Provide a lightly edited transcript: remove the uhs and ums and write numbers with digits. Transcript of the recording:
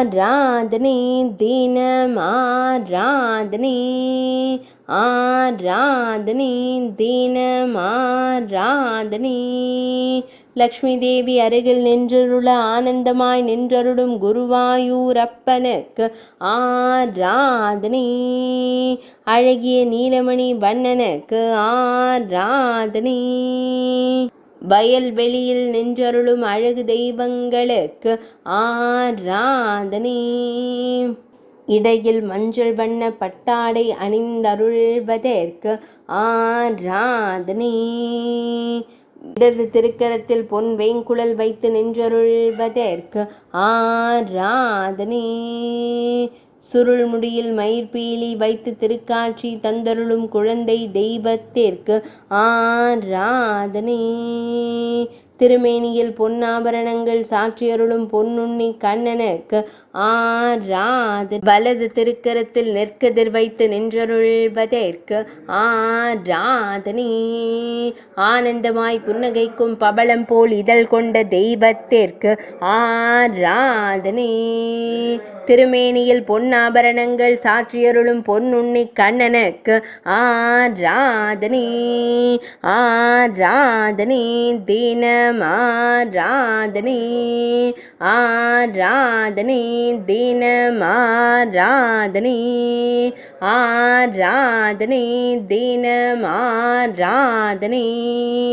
ஆராதனை தினம் ஆராதனை ஆராதனை தினம் ஆராதனை. லக்ஷ்மி தேவி அருகில் நின்றருள ஆனந்தமாய் நின்றருளும் குருவாயூரப்பனுக்கு ஆராதனை. அழகிய நீலமணி வண்ணனுக்கு ஆராதனை. வயல்வெளியில் நின்றருளும் அழகு தெய்வங்களுக்கு ஆராதனை. இடையில் மஞ்சள் வண்ண பட்டாடை அணிந்தருள்வதற்கு ஆராதனை. இடது திருக்கரத்தில் பொன் வேங்குழல் வைத்து நின்றருள்வதற்கு ஆராதனை. சுருள் முடியில் மயிர்பீலி வைத்து திருக்காட்சி தந்தருளும் குழந்தை தெய்வத்திற்கு ஆராதனை. திருமேனியில் பொன்னாபரணங்கள் சாற்றியருளும் பொன்னுண்ணி கண்ணனுக்கு ஆராதனை. வலது திருக்கரத்தில் நெற்கதிர் வைத்து நின்றருள்வதற்கு ஆராதனை. ஆனந்தமாய் புன்னகைக்கும் பவளம் போல் இதழ் கொண்ட தெய்வத்திற்கு ஆராதனை. திருமேனியில் பொன்னாபரணங்கள் சாற்றியருளும் பொன்னுண்ணி கண்ணனுக்கு ஆராதனை. ஆராதனை தினம் ஆராதனை. ஆராதனை தினம் ஆராதனை. ஆராதனை தினம் ஆராதனை.